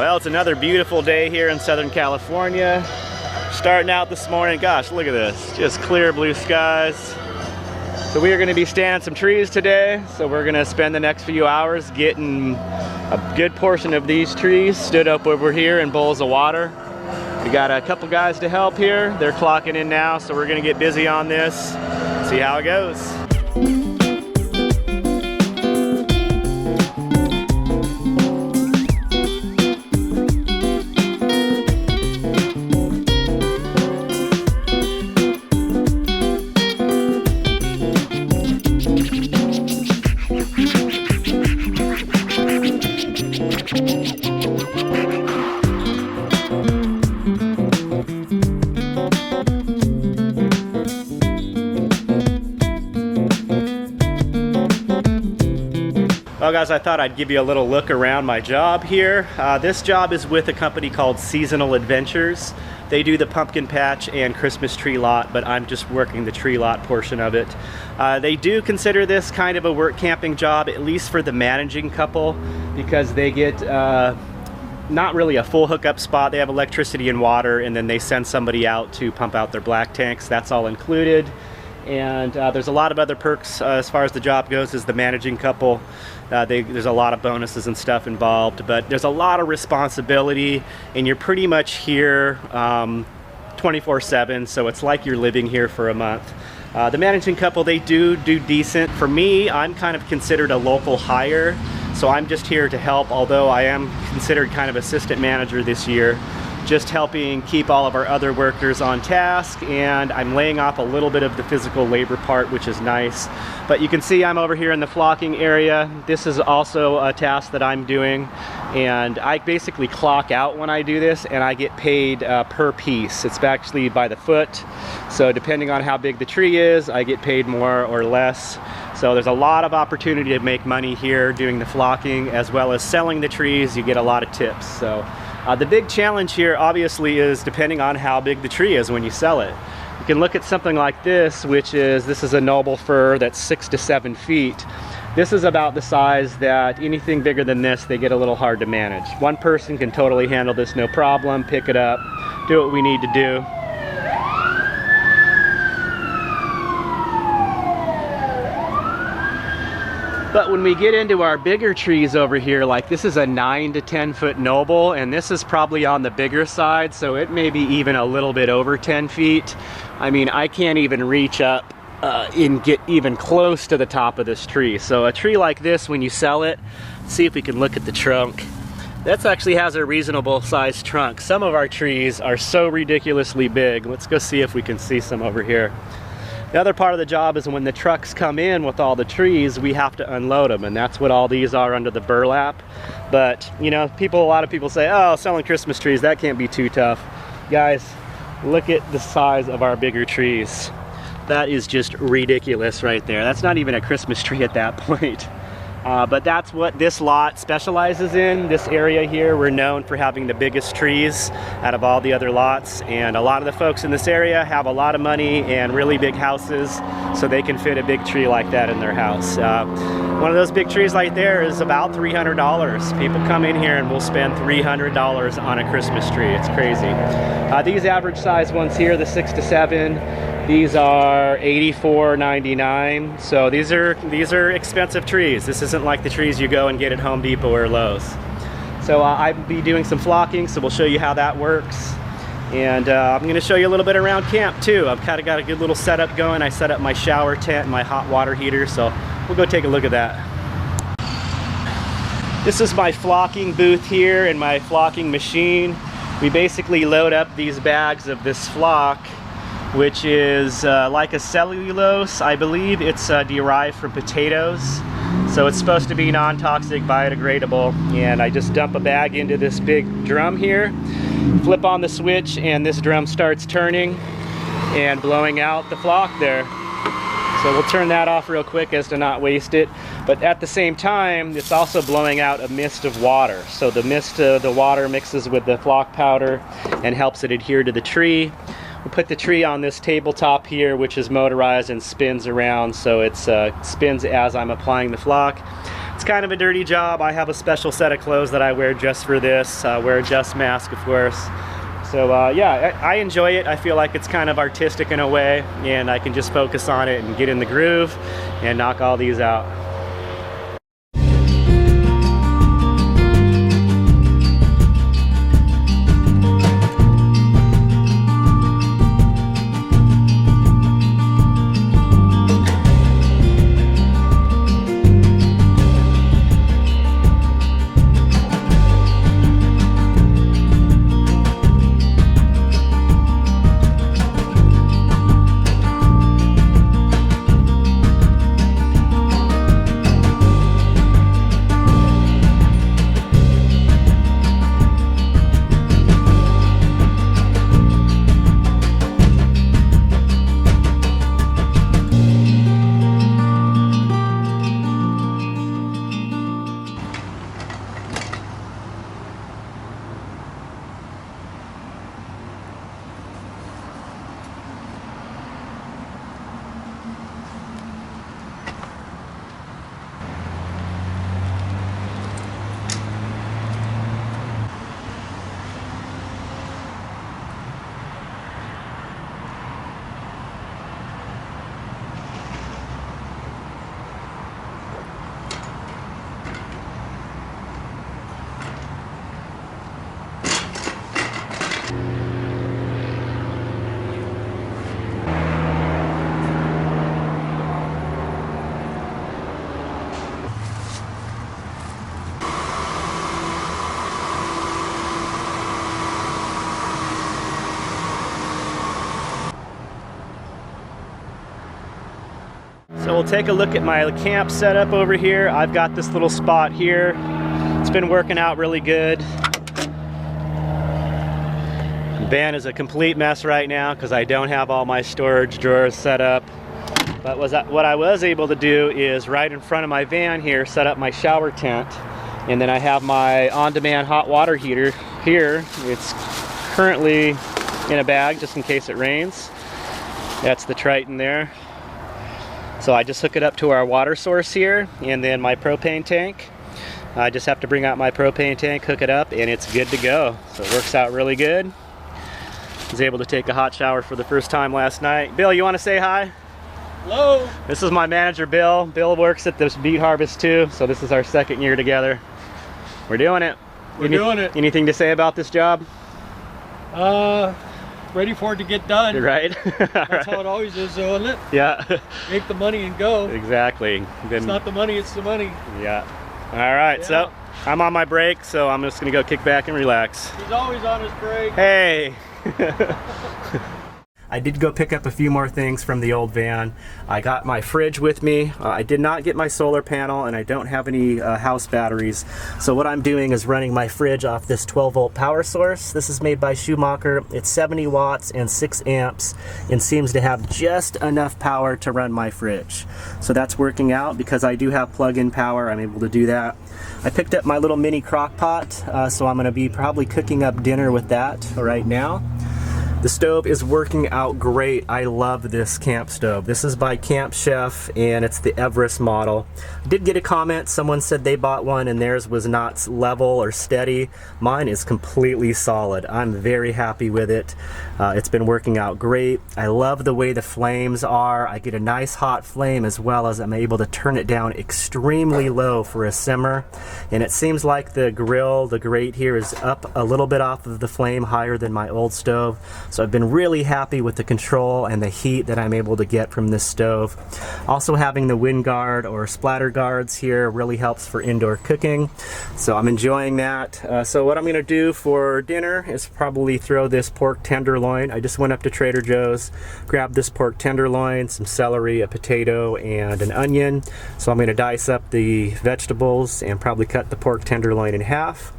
Well, it's another beautiful day here in Southern California. Starting out this morning, gosh, look at this. Just clear blue skies. So we are going to be standing some trees today. So we're going to spend the next few hours getting a good portion of these trees stood up over here in bowls of water. We got a couple guys to help here. They're clocking in now, so we're going to get busy on this. See how it goes. Well guys, I thought I'd give you a little look around my job here. This job is with a company called Seasonal Adventures. They do the pumpkin patch and Christmas tree lot, but I'm just working the tree lot portion of it. They do consider this kind of a work camping job, at least for the managing couple, because they get not really a full hookup spot. They have electricity and water, and then they send somebody out to pump out their black tanks. That's all included. And there's a lot of other perks as far as the job goes as the managing couple. There's a lot of bonuses and stuff involved, but there's a lot of responsibility, and you're pretty much here 24/7, so it's like you're living here for a month. The managing couple, they do decent. For me, I'm kind of considered a local hire, so I'm just here to help, although I am considered kind of assistant manager this year. Just helping keep all of our other workers on task, and I'm laying off a little bit of the physical labor part, which is nice. But you can see I'm over here in the flocking area. This is also a task that I'm doing, and I basically clock out when I do this, and I get paid per piece. It's actually by the foot, so depending on how big the tree is, I get paid more or less. So there's a lot of opportunity to make money here doing the flocking, as well as selling the trees. You get a lot of tips. So the big challenge here obviously is depending on how big the tree is when you sell it. You can look at something like this, this is a noble fir that's 6 to 7 feet. This is about the size that anything bigger than this, they get a little hard to manage. One person can totally handle this no problem, pick it up, do what we need to do. But when we get into our bigger trees over here, like this is a 9 to 10 foot noble, and this is probably on the bigger side, so it may be even a little bit over 10 feet. I mean, I can't even reach up and get even close to the top of this tree. So a tree like this, when you sell it, see if we can look at the trunk. That actually has a reasonable sized trunk. Some of our trees are so ridiculously big. Let's go see if we can see some over here. The other part of the job is when the trucks come in with all the trees, we have to unload them, and that's what all these are under the burlap. But, you know, a lot of people say, oh, selling Christmas trees, that can't be too tough. Guys, look at the size of our bigger trees. That is just ridiculous right there. That's not even a Christmas tree at that point. But that's what this lot specializes in. This area here, we're known for having the biggest trees out of all the other lots, and a lot of the folks in this area have a lot of money and really big houses, so they can fit a big tree like that in their house. One of those big trees right there is about $300. People come in here and will spend $300 on a Christmas tree. It's crazy. These average size ones here, the 6 to 7, these are $84.99. So these are expensive trees. This isn't like the trees you go and get at Home Depot or Lowe's. So I'll be doing some flocking, so we'll show you how that works. And I'm going to show you a little bit around camp too. I've kind of got a good little setup going. I set up my shower tent and my hot water heater, so we'll go take a look at that. This is my flocking booth here and my flocking machine. We basically load up these bags of this flock, which is like a cellulose. I believe it's derived from potatoes. So it's supposed to be non-toxic, biodegradable, and I just dump a bag into this big drum here, flip on the switch, and this drum starts turning and blowing out the flock there. So we'll turn that off real quick as to not waste it. But at the same time, it's also blowing out a mist of water. So the mist of the water mixes with the flock powder and helps it adhere to the tree. We put the tree on this tabletop here, which is motorized and spins around, so it spins as I'm applying the flock. It's It's kind of a dirty job. I have a special set of clothes that I wear just for this. Wear a dust mask, of course. So yeah, I enjoy it. I feel like it's kind of artistic in a way, and I can just focus on it and get in the groove and knock all these out. So we'll take a look at my camp setup over here. I've got this little spot here. It's been working out really good. The van is a complete mess right now because I don't have all my storage drawers set up. But what I was able to do is right in front of my van here, set up my shower tent. And then I have my on-demand hot water heater here. It's currently in a bag just in case it rains. That's the Triton there. So I just hook it up to our water source here, and then my propane tank. I just have to bring out my propane tank, hook it up, and it's good to go. So it works out really good. I was able to take a hot shower for the first time last night. Bill, you want to say hi? Hello. This is my manager, Bill. Bill works at this beet harvest too, so this is our second year together. We're doing it. We're doing it. Anything to say about this job? Ready for it to get done. Right. That's how it always is, though, isn't it? Yeah. Make the money and go. Exactly. It's not the money, it's the money. Yeah. All right, Yeah. So I'm on my break, so I'm just gonna go kick back and relax. He's always on his break. Hey. I did go pick up a few more things from the old van. I got my fridge with me. I did not get my solar panel, and I don't have any house batteries. So what I'm doing is running my fridge off this 12-volt power source. This is made by Schumacher. It's 70 watts and 6 amps and seems to have just enough power to run my fridge. So that's working out because I do have plug-in power. I'm able to do that. I picked up my little mini crock pot, so I'm gonna be probably cooking up dinner with that right now. The stove is working out great. I love this camp stove. This is by Camp Chef, and it's the Everest model. I did get a comment. Someone said they bought one and theirs was not level or steady. Mine is completely solid. I'm very happy with it. It's been working out great. I love the way the flames are. I get a nice hot flame, as well as I'm able to turn it down extremely low for a simmer. And it seems like the grill, the grate here, is up a little bit off of the flame, higher than my old stove. So I've been really happy with the control and the heat that I'm able to get from this stove. Also, having the wind guard or splatter guards here really helps for indoor cooking. So I'm enjoying that. So what I'm gonna do for dinner is probably throw this pork tenderloin. I just went up to Trader Joe's, grabbed this pork tenderloin, some celery, a potato, and an onion. So I'm gonna dice up the vegetables and probably cut the pork tenderloin in half.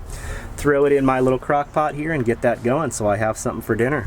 Throw it in my little crock pot here and get that going so I have something for dinner.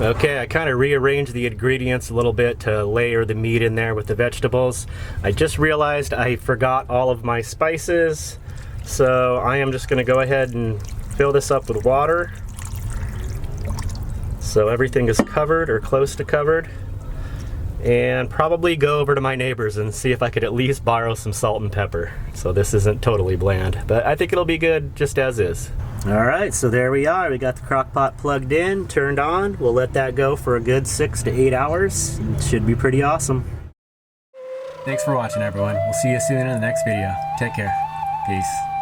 Okay, I kind of rearranged the ingredients a little bit to layer the meat in there with the vegetables. I just realized I forgot all of my spices, so I am just going to go ahead and fill this up with water so everything is covered or close to covered, and probably go over to my neighbors and see if I could at least borrow some salt and pepper so this isn't totally bland, but I think it'll be good just as is. Alright, so there we are. We got the crock pot plugged in, turned on. We'll let that go for a good 6 to 8 hours. It should be pretty awesome. Thanks for watching, everyone. We'll see you soon in the next video. Take care. Peace.